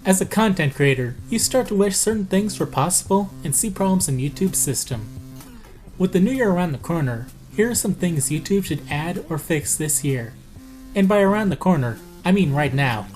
As a content creator, you start to wish certain things were possible and see problems in YouTube's system. With the new year around the corner, here are some things YouTube should add or fix this year. And by around the corner, I mean right now.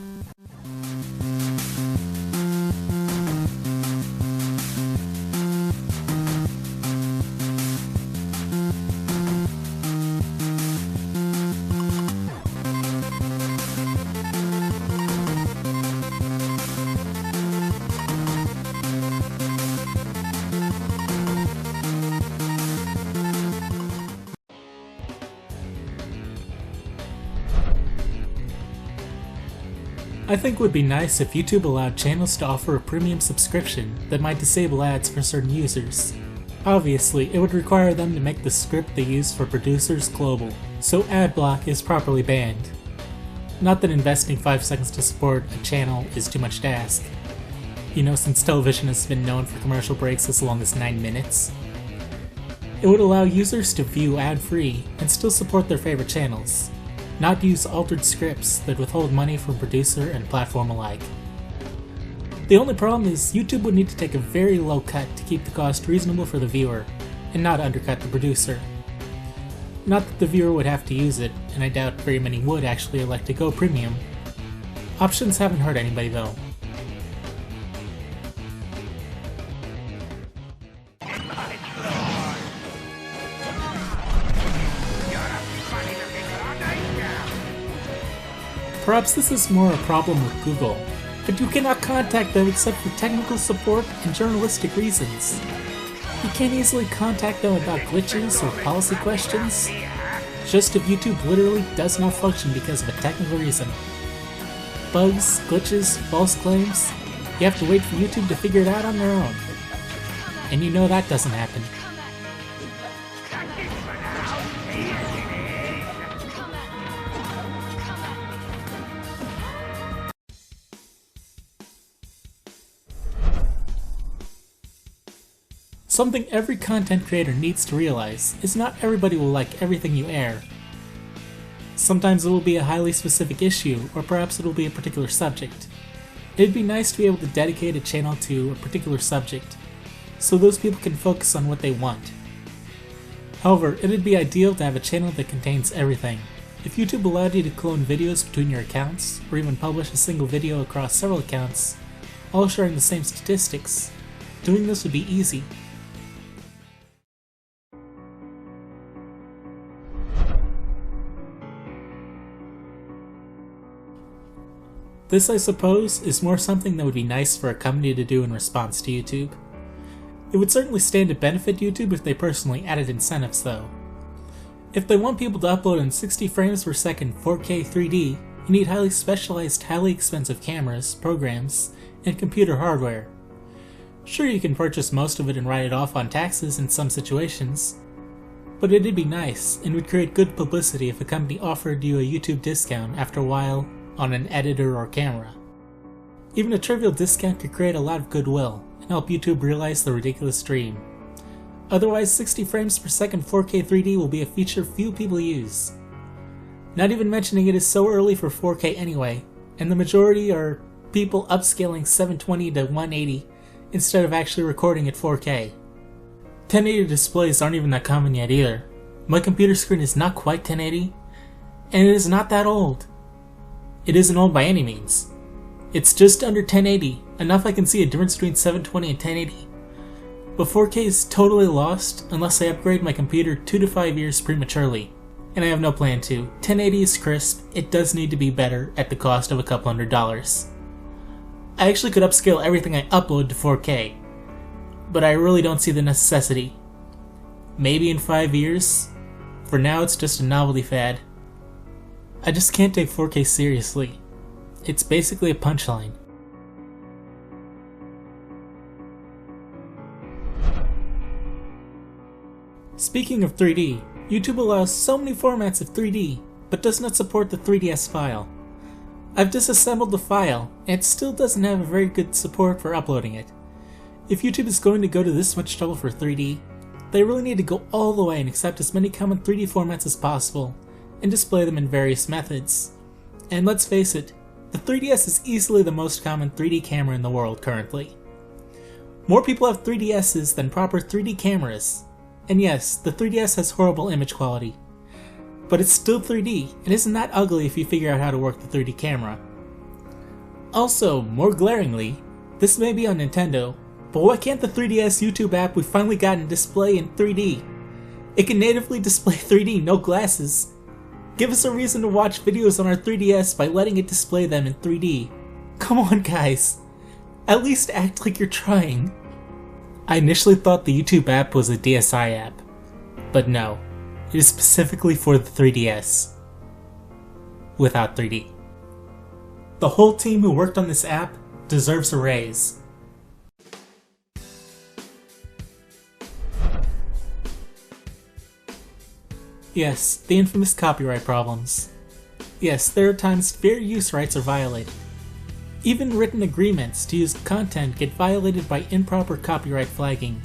I think it would be nice if YouTube allowed channels to offer a premium subscription that might disable ads for certain users. Obviously, it would require them to make the script they use for producers global, so adblock is properly banned. Not that investing 5 seconds to support a channel is too much to ask. You know, since television has been known for commercial breaks as long as 9 minutes. It would allow users to view ad-free and still support their favorite channels. Not use altered scripts that withhold money from producer and platform alike. The only problem is YouTube would need to take a very low cut to keep the cost reasonable for the viewer, and not undercut the producer. Not that the viewer would have to use it, and I doubt very many would actually elect to go premium. Options haven't hurt anybody though. Perhaps this is more a problem with Google, but you cannot contact them except for technical support and journalistic reasons. You can't easily contact them about glitches or policy questions, just if YouTube literally does not function because of a technical reason. Bugs, glitches, false claims, you have to wait for YouTube to figure it out on their own. And you know that doesn't happen. Something every content creator needs to realize is not everybody will like everything you air. Sometimes it will be a highly specific issue, or perhaps it will be a particular subject. It'd be nice to be able to dedicate a channel to a particular subject, so those people can focus on what they want. However, it'd be ideal to have a channel that contains everything. If YouTube allowed you to clone videos between your accounts, or even publish a single video across several accounts, all sharing the same statistics, doing this would be easy. This, I suppose, is more something that would be nice for a company to do in response to YouTube. It would certainly stand to benefit YouTube if they personally added incentives though. If they want people to upload in 60 frames per second 4K 3D, you need highly specialized, highly expensive cameras, programs, and computer hardware. Sure, you can purchase most of it and write it off on taxes in some situations, but it'd be nice and would create good publicity if a company offered you a YouTube discount after a while on an editor or camera. Even a trivial discount could create a lot of goodwill and help YouTube realize the ridiculous dream. Otherwise, 60 frames per second 4K 3D will be a feature few people use. Not even mentioning it is so early for 4K anyway, and the majority are people upscaling 720 to 180 instead of actually recording at 4K. 1080 displays aren't even that common yet either. My computer screen is not quite 1080, and it is not that old. It isn't old by any means. It's just under 1080, enough I can see a difference between 720 and 1080. But 4K is totally lost unless I upgrade my computer 2 to 5 years prematurely, and I have no plan to. 1080 is crisp, it does need to be better at the cost of a couple $100. I actually could upscale everything I upload to 4K, but I really don't see the necessity. Maybe in 5 years. For now it's just a novelty fad. I just can't take 4K seriously. It's basically a punchline. Speaking of 3D, YouTube allows so many formats of 3D, but does not support the 3ds file. I've disassembled the file, and it still doesn't have a very good support for uploading it. If YouTube is going to go to this much trouble for 3D, they really need to go all the way and accept as many common 3D formats as possible, and display them in various methods. And let's face it, The 3DS is easily the most common 3D camera in the world currently. More people have 3DSs than proper 3D cameras. And yes, the 3DS has horrible image quality. But it's still 3D, and isn't that ugly if you figure out how to work the 3D camera. Also, more glaringly, this may be on Nintendo, but why can't the 3DS YouTube app we finally gotten display in 3D? It can natively display 3D, no glasses. Give us a reason to watch videos on our 3DS by letting it display them in 3D. Come on guys, at least act like you're trying. I initially thought the YouTube app was a DSi app, but no, it is specifically for the 3DS, without 3D. The whole team who worked on this app deserves a raise. Yes, the infamous copyright problems. Yes, there are times fair use rights are violated. Even written agreements to use content get violated by improper copyright flagging.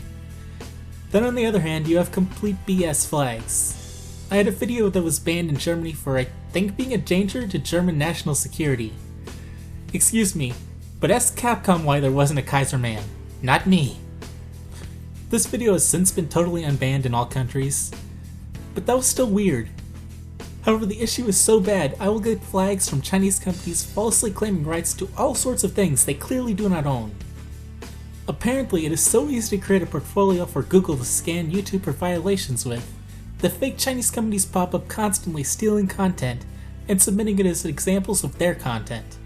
Then on the other hand, you have complete BS flags. I had a video that was banned in Germany for, I think, being a danger to German national security. Excuse me, but ask Capcom why there wasn't a Kaiser man, not me. This video has since been totally unbanned in all countries, but that was still weird. However, the issue is so bad, I will get flags from Chinese companies falsely claiming rights to all sorts of things they clearly do not own. Apparently, it is so easy to create a portfolio for Google to scan YouTube for violations with, that fake Chinese companies pop up constantly stealing content and submitting it as examples of their content.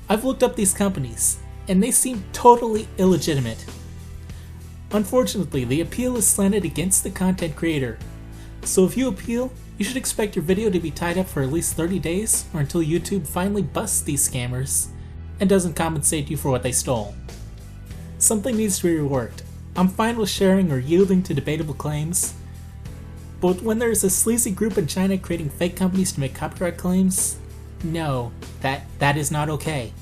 I've looked up these companies, and they seem totally illegitimate. Unfortunately, the appeal is slanted against the content creator, so if you appeal, you should expect your video to be tied up for at least 30 days or until YouTube finally busts these scammers and doesn't compensate you for what they stole. Something needs to be reworked. I'm fine with sharing or yielding to debatable claims, but when there is a sleazy group in China creating fake companies to make copyright claims, no, that is not okay.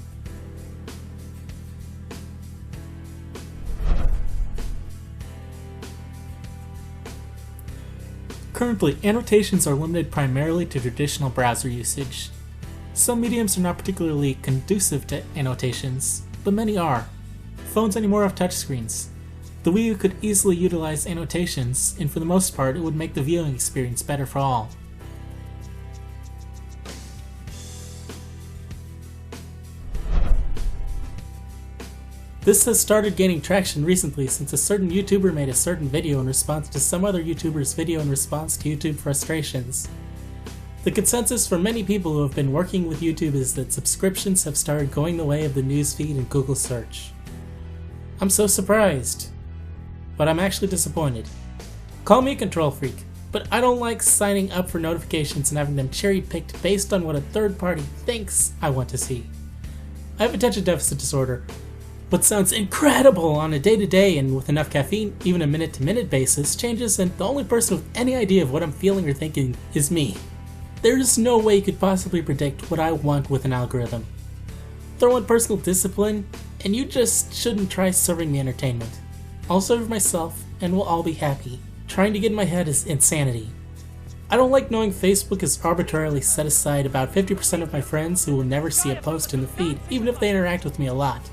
Currently, annotations are limited primarily to traditional browser usage. Some mediums are not particularly conducive to annotations, but many are. Phones anymore have touchscreens. The Wii U could easily utilize annotations, and for the most part, it would make the viewing experience better for all. This has started gaining traction recently since a certain YouTuber made a certain video in response to some other YouTuber's video in response to YouTube frustrations. The consensus for many people who have been working with YouTube is that subscriptions have started going the way of the newsfeed and Google search. I'm so surprised, but I'm actually disappointed. Call me a control freak, but I don't like signing up for notifications and having them cherry-picked based on what a third party thinks I want to see. I have attention deficit disorder. What sounds incredible on a day-to-day and with enough caffeine, even a minute-to-minute basis, changes, and the only person with any idea of what I'm feeling or thinking is me. There is no way you could possibly predict what I want with an algorithm. Throw in personal discipline, and you just shouldn't try serving me entertainment. I'll serve myself, and we'll all be happy. Trying to get in my head is insanity. I don't like knowing Facebook has arbitrarily set aside about 50% of my friends who will never see a post in the feed, even if they interact with me a lot.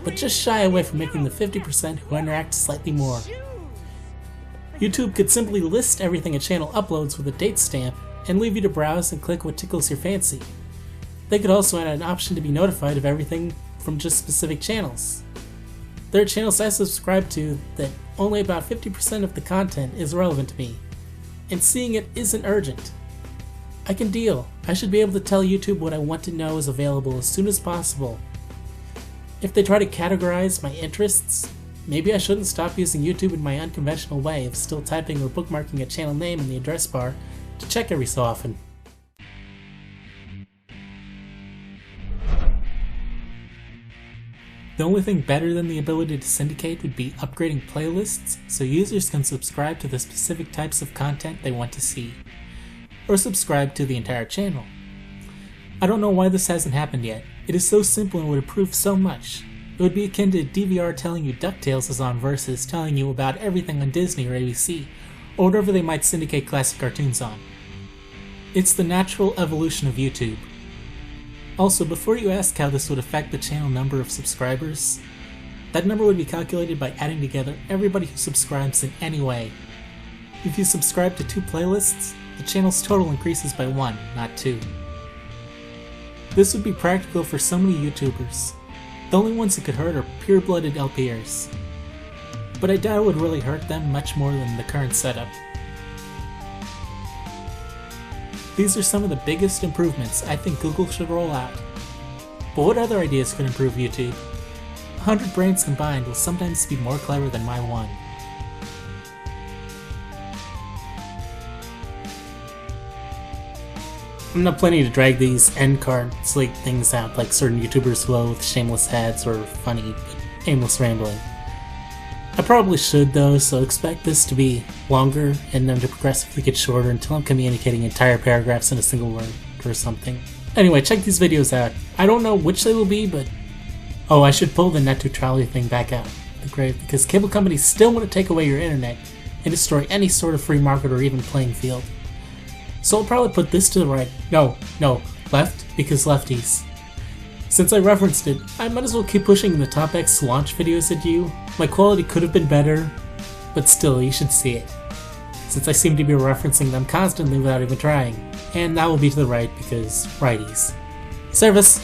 But just shy away from making the 50% who interact slightly more. YouTube could simply list everything a channel uploads with a date stamp and leave you to browse and click what tickles your fancy. They could also add an option to be notified of everything from just specific channels. There are channels I subscribe to that only about 50% of the content is relevant to me, and seeing it isn't urgent. I can deal. I should be able to tell YouTube what I want to know is available as soon as possible. If they try to categorize my interests, maybe I shouldn't stop using YouTube in my unconventional way of still typing or bookmarking a channel name in the address bar to check every so often. The only thing better than the ability to syndicate would be upgrading playlists so users can subscribe to the specific types of content they want to see, or subscribe to the entire channel. I don't know why this hasn't happened yet. It is so simple and would improve so much. It would be akin to DVR telling you DuckTales is on versus telling you about everything on Disney or ABC, or whatever they might syndicate classic cartoons on. It's the natural evolution of YouTube. Also, before you ask how this would affect the channel number of subscribers, that number would be calculated by adding together everybody who subscribes in any way. If you subscribe to 2 playlists, the channel's total increases by 1, not 2. This would be practical for so many YouTubers. The only ones it could hurt are pure-blooded LPers. But I doubt it would really hurt them much more than the current setup. These are some of the biggest improvements I think Google should roll out. But what other ideas could improve YouTube? 100 brains combined will sometimes be more clever than my one. I'm not planning to drag these end card slate things out like certain YouTubers will with shameless ads or funny but aimless rambling. I probably should though, so expect this to be longer and then to progressively get shorter until I'm communicating entire paragraphs in a single word or something. Anyway, check these videos out. I don't know which they will be, but oh, I should pull the net neutrality thing back out of the grave because cable companies still want to take away your internet and destroy any sort of free market or even playing field. So I'll probably put this to the right. No, left, because lefties. Since I referenced it, I might as well keep pushing the Top X launch videos at you. My quality could have been better, but still, you should see it. Since I seem to be referencing them constantly without even trying. And that will be to the right because righties. Service!